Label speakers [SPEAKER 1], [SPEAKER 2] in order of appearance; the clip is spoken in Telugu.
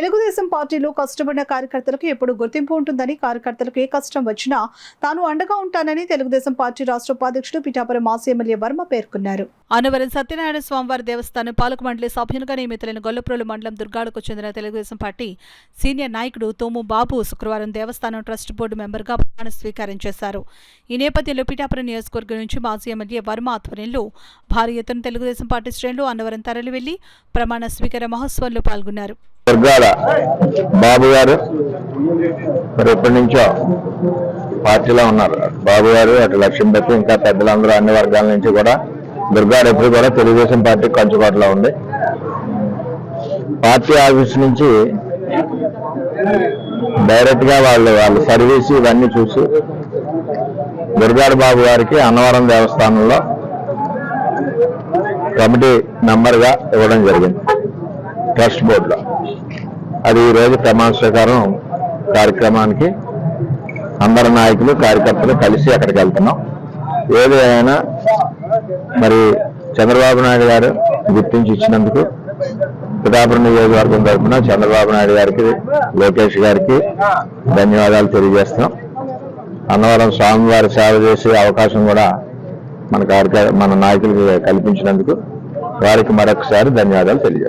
[SPEAKER 1] తెలుగుదేశం పార్టీలో కష్టపడిన కార్యకర్తలకు ఎప్పుడు గుర్తింపు ఉంటుందని, కార్యకర్తలకు ఏ కష్టం వచ్చినా తాను అండగా ఉంటానని తెలుగుదేశం పార్టీ రాష్ట్ర ఉపాధ్యక్షుడు పిఠాపురం మాజీ ఎమ్మెల్యే వర్మ పేర్కొన్నారు. అన్నవరం సత్యనారాయణ స్వామివారి దేవస్థానం పాలక మండలి సభ్యునిగా నియమితులైన గొల్లప్రోలు మండలం దుర్గాడకు చెందిన తెలుగుదేశం పార్టీ సీనియర్ నాయకుడు తోము బాబు శుక్రవారం దేవస్థానం ట్రస్ట్ బోర్డు మెంబర్గా ప్రమాణ స్వీకారం చేశారు. ఈ నేపథ్యంలో పిఠాపురం నియోజకవర్గం నుంచి మాజీ ఎమ్మెల్యే వర్మ ఆధ్వర్యంలో భారీ ఎత్తున తెలుగుదేశం పార్టీ శ్రేణులు అన్నవరం తరలి వెళ్లి ప్రమాణ స్వీకార మహోత్సవంలో పాల్గొన్నారు.
[SPEAKER 2] దుర్గాడ బాబు గారు మరి ఎప్పటి నుంచో పార్టీలో ఉన్నారు. బాబు గారు అటు లక్ష్మీపతి ఇంకా పెద్దలందరూ అన్ని వర్గాల నుంచి కూడా దుర్గాడ ఎప్పుడు కూడా తెలుగుదేశం పార్టీ కంచుబాటులో ఉంది. పార్టీ ఆఫీస్ నుంచి డైరెక్ట్ గా వాళ్ళ సర్వీస్ ఇవన్నీ చూసి దుర్గాడ బాబు గారికి అన్నవరం దేవస్థానంలో కమిటీ మెంబర్ గా ఇవ్వడం జరిగింది ట్రస్ట్ బోర్డులో. అది ఈరోజు ప్రమాణ స్వీకారం కార్యక్రమానికి అందరు నాయకులు కార్యకర్తలు కలిసి అక్కడికి వెళ్తున్నాం. ఏదైనా మరి చంద్రబాబు నాయుడు గారు గుర్తించి ఇచ్చినందుకు పిఠాపురం నియోజకవర్గం తరఫున చంద్రబాబు నాయుడు గారికి, లోకేష్ గారికి ధన్యవాదాలు తెలియజేస్తున్నాం. అన్నవరం స్వామివారి సేవ చేసే అవకాశం కూడా మన నాయకులకి కల్పించినందుకు వారికి మరొకసారి ధన్యవాదాలు తెలియజేస్తాం.